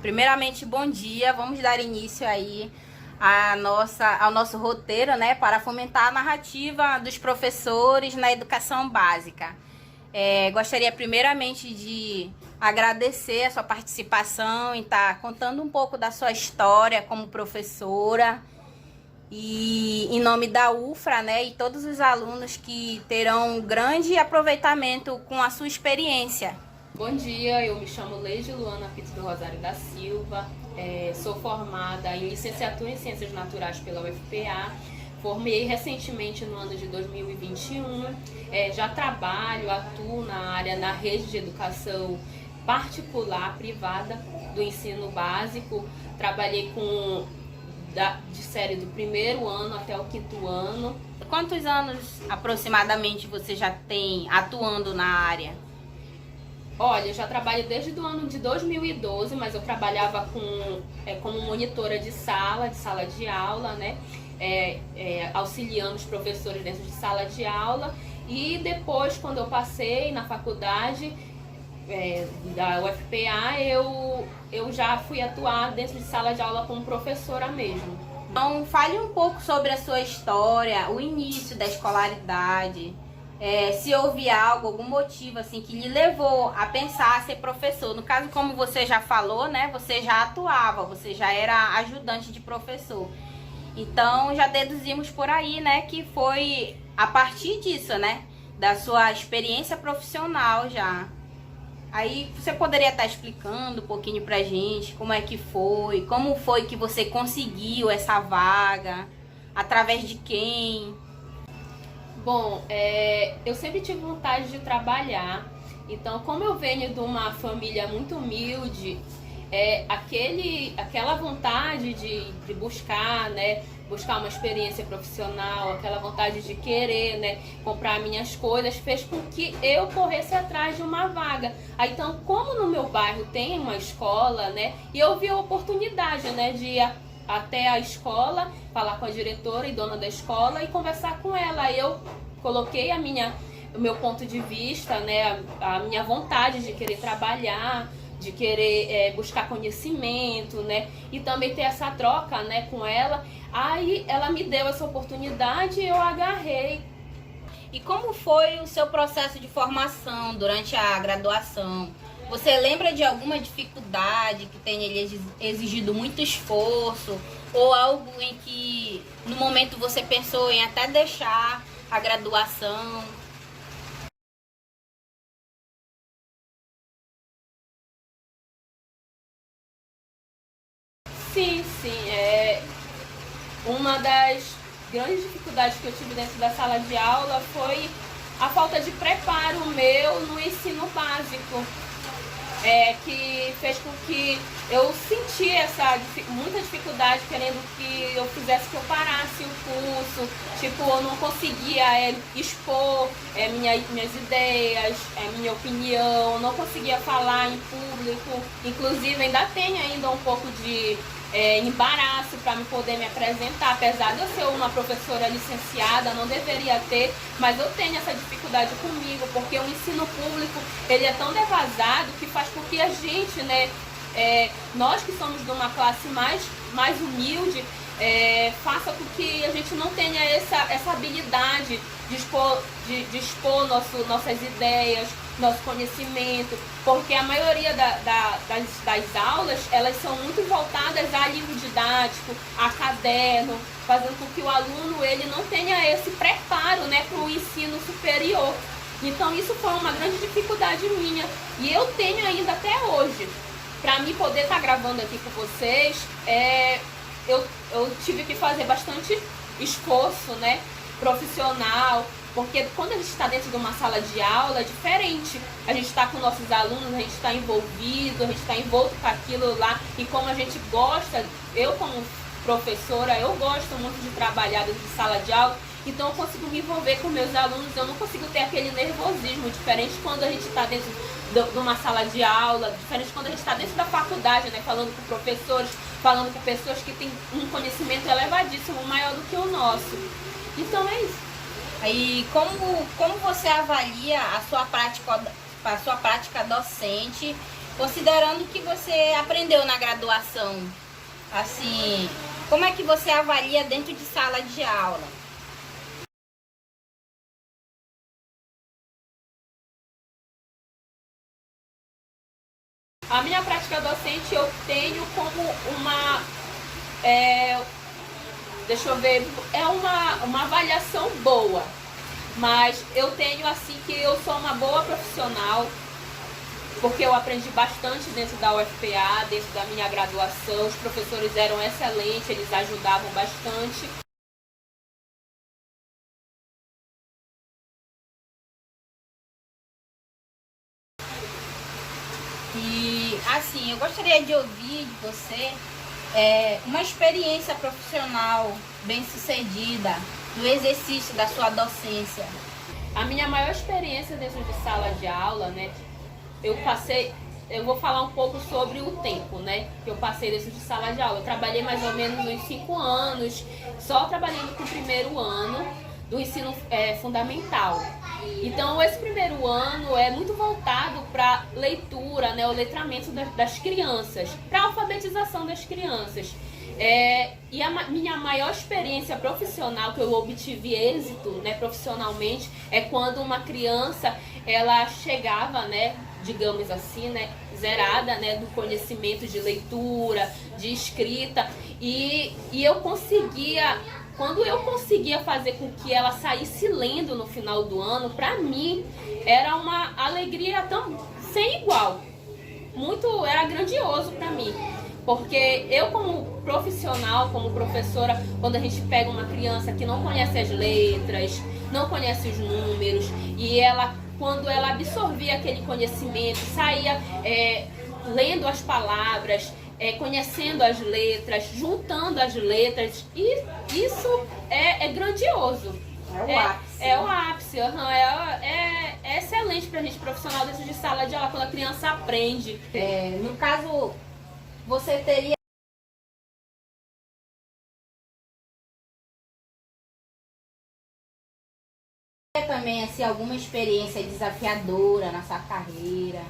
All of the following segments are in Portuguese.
Primeiramente, bom dia. Vamos dar início aí ao nosso roteiro, né, para fomentar a narrativa dos professores na educação básica. Gostaria primeiramente de agradecer a sua participação em estar contando um pouco da sua história como professora e em nome da UFRA, né, e todos os alunos que terão um grande aproveitamento com a sua experiência. Bom dia, eu me chamo Leide Luana Pito do Rosário da Silva, sou formada em licenciatura em Ciências Naturais pela UFPA, formei recentemente no ano de 2021, já atuo na rede de educação particular, privada, do ensino básico, trabalhei de série do primeiro ano até o 5º ano. Quantos anos aproximadamente você já tem atuando na área? Olha, eu já trabalho desde o ano de 2012, mas eu trabalhava como monitora de sala de aula, né? Auxiliando os professores dentro de sala de aula. E depois, quando eu passei na faculdade da UFPA, eu já fui atuar dentro de sala de aula como professora mesmo. Então, fale um pouco sobre a sua história, o início da escolaridade. Se houve algo, algum motivo assim que lhe levou a pensar a ser professor. No caso, como você já falou, né, você já atuava, você já era ajudante de professor. Então, já deduzimos por aí, né, que foi a partir disso, né, da sua experiência profissional já. Aí, você poderia estar explicando um pouquinho pra gente como foi que você conseguiu essa vaga, através de quem? Bom, eu sempre tive vontade de trabalhar, então como eu venho de uma família muito humilde, aquela vontade de buscar, né, buscar uma experiência profissional, aquela vontade de querer, né, comprar minhas coisas, fez com que eu corresse atrás de uma vaga. Aí, então, como no meu bairro tem uma escola, né, e eu vi a oportunidade, né, de ir até a escola, falar com a diretora e dona da escola e conversar com ela. Eu coloquei o meu ponto de vista, né, a minha vontade de querer trabalhar, de querer buscar conhecimento, né, e também ter essa troca, né, com ela. Aí ela me deu essa oportunidade e eu agarrei. E como foi o seu processo de formação durante a graduação? Você lembra de alguma dificuldade que tenha exigido muito esforço? Ou algo em que no momento você pensou em até deixar a graduação? Sim, uma das grandes dificuldades que eu tive dentro da sala de aula foi a falta de preparo meu no ensino básico. Que fez com que eu sentisse muita dificuldade, querendo que eu fizesse que eu parasse o curso. Tipo, eu não conseguia expor minhas ideias, minha opinião, não conseguia falar em público. Inclusive, ainda tenho um pouco de embaraço para poder me apresentar, apesar de eu ser uma professora licenciada, não deveria ter, mas eu tenho essa dificuldade comigo, porque o ensino público ele é tão devasado que faz com que a gente, né, nós que somos de uma classe mais humilde, faça com que a gente não tenha essa habilidade de expor nossas ideias, nosso conhecimento, porque a maioria das aulas, elas são muito voltadas a livro didático, a caderno, fazendo com que o aluno ele não tenha esse preparo, né, para o ensino superior. Então isso foi uma grande dificuldade minha, e eu tenho ainda até hoje. Para mim poder estar gravando aqui com vocês, eu tive que fazer bastante esforço, né, profissional, porque quando a gente está dentro de uma sala de aula é diferente. A gente está com nossos alunos, a gente está envolvido, a gente está envolto com aquilo lá, e como a gente gosta, eu como professora, eu gosto muito de trabalhar dentro de sala de aula, então eu consigo me envolver com meus alunos, eu não consigo ter aquele nervosismo, diferente quando a gente está dentro de uma sala de aula, diferente quando a gente está dentro da faculdade, né, falando com professores, falando com pessoas que têm um conhecimento elevadíssimo, maior do que o nosso. Então é isso. Aí, como você avalia a sua prática docente Considerando que você aprendeu na graduação, assim, como é que você avalia dentro de sala de aula? A minha prática docente eu tenho como uma, é, deixa eu ver, é uma avaliação boa, mas eu tenho assim que eu sou uma boa profissional, porque eu aprendi bastante dentro da UFPA, dentro da minha graduação, os professores eram excelentes, eles ajudavam bastante. E assim, eu gostaria de ouvir de você uma experiência profissional bem-sucedida no exercício da sua docência. A minha maior experiência dentro de sala de aula, né, eu vou falar um pouco sobre o tempo, né, que eu passei dentro de sala de aula. Eu trabalhei mais ou menos uns 5 anos, só trabalhando com o primeiro ano do ensino fundamental. Então, esse primeiro ano é muito voltado para leitura, né, o letramento das crianças, para a alfabetização das crianças. E a minha maior experiência profissional que eu obtive êxito, né, profissionalmente, é quando uma criança ela chegava, né, digamos assim, né, zerada, né, do conhecimento de leitura, de escrita, e eu conseguia, quando eu conseguia fazer com que ela saísse lendo no final do ano, para mim era uma alegria tão sem igual, era grandioso para mim. Porque eu, como profissional, como professora, quando a gente pega uma criança que não conhece as letras, não conhece os números, e quando ela absorvia aquele conhecimento, saía lendo as palavras, conhecendo as letras, juntando as letras, e isso é grandioso. É o ápice. É o ápice, é excelente pra gente profissional dentro de sala de aula, quando a criança aprende. No caso, você teria também assim, alguma experiência desafiadora na sua carreira?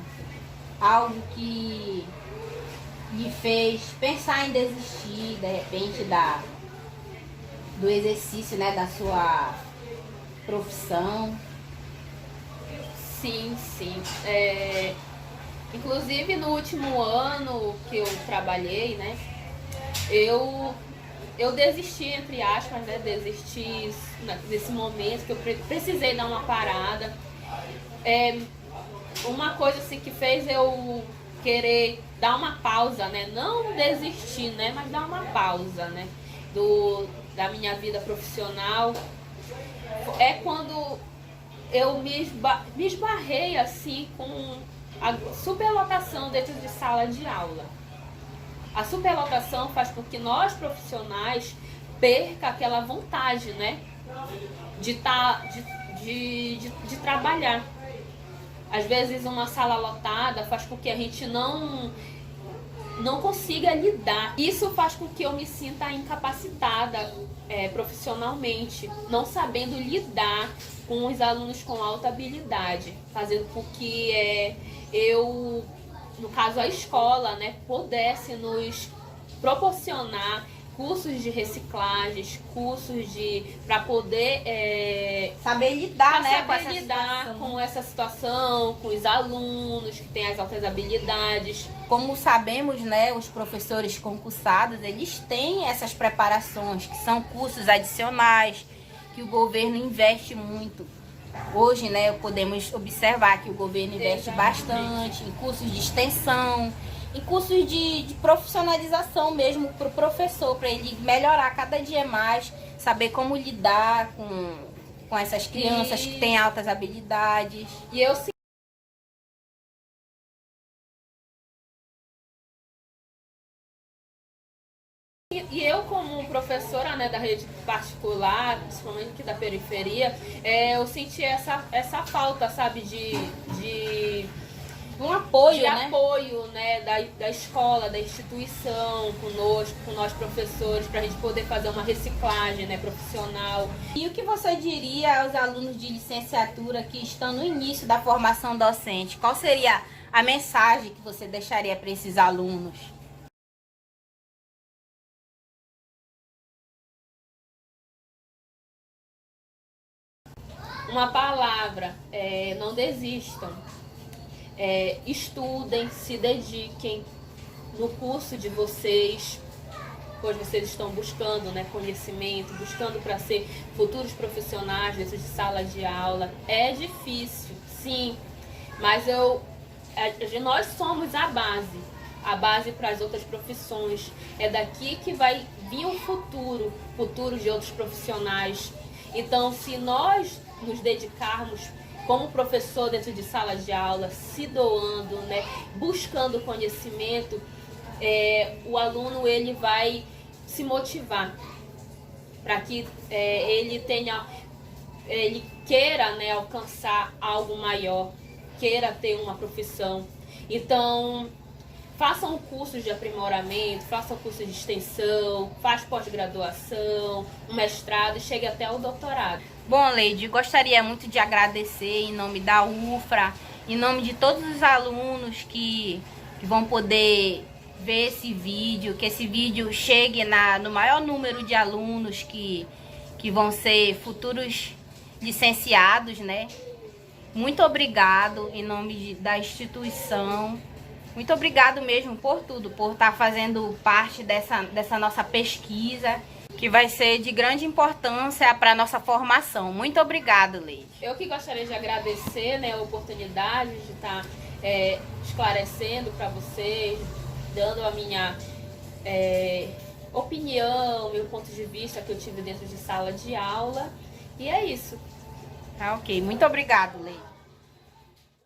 Algo que lhe fez pensar em desistir, de repente, do exercício, né, da sua profissão? Sim, sim. Inclusive, no último ano que eu trabalhei, né, eu desisti, entre aspas, né, desisti nesse momento que eu precisei dar uma parada. Uma coisa assim que fez eu querer dar uma pausa, né, não desistir, né, mas dar uma pausa, né, da minha vida profissional, é quando eu me esbarrei assim com a superlotação dentro de sala de aula. A superlotação faz com que nós profissionais perca aquela vontade, né, de trabalhar. Às vezes uma sala lotada faz com que a gente não consiga lidar. Isso faz com que eu me sinta incapacitada profissionalmente, não sabendo lidar com os alunos com alta habilidade, fazendo com que eu, no caso a escola, né, pudesse nos proporcionar cursos de reciclagens, cursos para poder saber lidar, né, com essa situação, com os alunos que têm as altas habilidades. Como sabemos, né, os professores concursados, eles têm essas preparações, que são cursos adicionais, que o governo investe muito. Hoje, né, podemos observar que o governo investe bastante em cursos de extensão, em cursos de profissionalização mesmo para o professor, para ele melhorar cada dia mais, saber como lidar com essas crianças que têm altas habilidades. E eu, como professora, né, da rede particular, principalmente aqui da periferia, eu senti essa falta, sabe, de um apoio, né, da escola, da instituição, conosco, com nós professores, para a gente poder fazer uma reciclagem, né, profissional. E o que você diria aos alunos de licenciatura que estão no início da formação docente? Qual seria a mensagem que você deixaria para esses alunos? Uma palavra, não desistam. Estudem, se dediquem no curso de vocês, pois vocês estão buscando, né, conhecimento, buscando para ser futuros profissionais dentro de sala de aula. É difícil, sim, mas nós somos a base para as outras profissões. É daqui que vai vir o futuro de outros profissionais. Então, se nós nos dedicarmos como professor dentro de sala de aula, se doando, né, buscando conhecimento, o aluno ele vai se motivar para que ele queira, né, alcançar algo maior, queira ter uma profissão. Então, façam cursos de aprimoramento, façam cursos de extensão, façam pós-graduação, um mestrado e chegue até o doutorado. Bom, Leide, gostaria muito de agradecer em nome da UFRA, em nome de todos os alunos que vão poder ver esse vídeo, que esse vídeo chegue no maior número de alunos que vão ser futuros licenciados, né? Muito obrigado em nome da instituição. Muito obrigado mesmo por tudo, por estar fazendo parte dessa nossa pesquisa, que vai ser de grande importância para a nossa formação. Muito obrigado, Leide. Eu que gostaria de agradecer, né, a oportunidade de estar esclarecendo para vocês, dando a minha opinião, meu ponto de vista que eu tive dentro de sala de aula. E é isso. Tá ok. Muito obrigado, Leide.